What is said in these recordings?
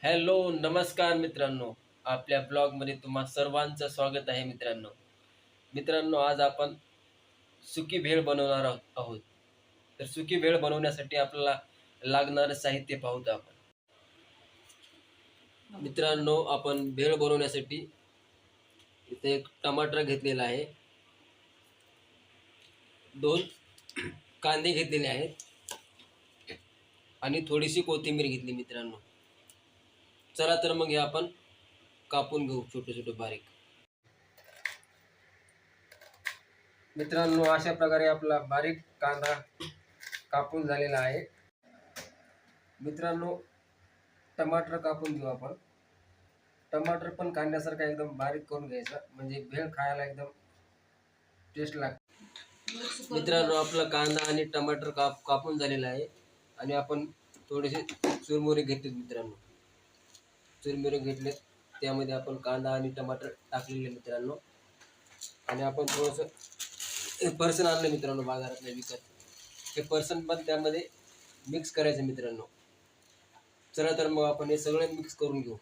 Hello नमस्कार मित्रांनो. आपल्या ब्लॉगमध्ये तुम्हा सर्वांचं स्वागत आहे मित्रांनो. मित्रांनो, आज आपण सुकी भेळ बनवणार आहोत. तर सुकी भेळ बनवण्यासाठी आपल्याला लागणारं साहित्य पाहूत आपण. मित्रांनो, आपण भेळ बनवण्यासाठी इथे एक टमाटर घेतलेला आहे, 2 कांदे घेतलेले आहेत आणि थोडीशी कोथिंबीर घेतली मित्रांनो. चला तर मग हे आपण कापून घेऊ छोटे छोटे बारीक. मित्रांनो, अशा प्रकारे आपला बारीक कांदा कापून झालेला आहे. मित्रांनो, टमाटर कापून घेऊ आपण. टमाटर पण कांद्यासारखा एकदम बारीक करून घ्यायचा, म्हणजे भेळ खायला एकदम टेस्ट लागते. मित्रांनो, आपला कांदा आणि टमाटर कापून झालेला आहे आणि आपण थोडेसे चुरमुरे घेतलेत मित्रांनो. चुरमुरे घेतले, त्यामध्ये आपण कांदा आणि टमाटर टाकलेले मित्रांनो. आणि आपण थोडंसं पर्सन आणलं मित्रांनो बाजारातलं विकत. ते पर्सन पण त्यामध्ये मिक्स करायचं मित्रांनो. चला तर मग आपण हे सगळे मिक्स करून घेऊ.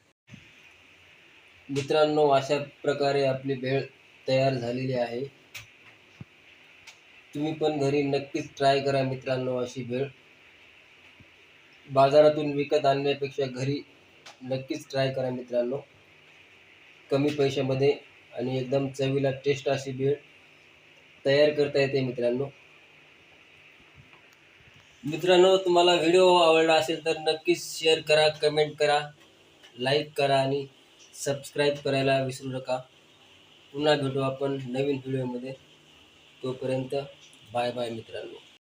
मित्रांनो, अशा प्रकारे आपली भेळ तयार झालेली आहे. तुम्ही पण घरी नक्कीच ट्राय करा मित्रांनो अशी भेळ. बाजारातून विकत आणण्यापेक्षा घरी नक्कीच ट्राय करा मित्रांनो. कमी पैशामध्ये आणि एकदम चवीला टेस्ट अशी भेळ तयार करता येते मित्रांनो. मित्रांनो, तुम्हाला व्हिडिओ आवडला असेल तर नक्कीच शेअर करा, कमेंट करा, लाईक करा आणि सबस्क्राईब करायला विसरू नका. पुन्हा भेटू आपण नवीन व्हिडिओमध्ये. तोपर्यंत बाय बाय मित्रांनो.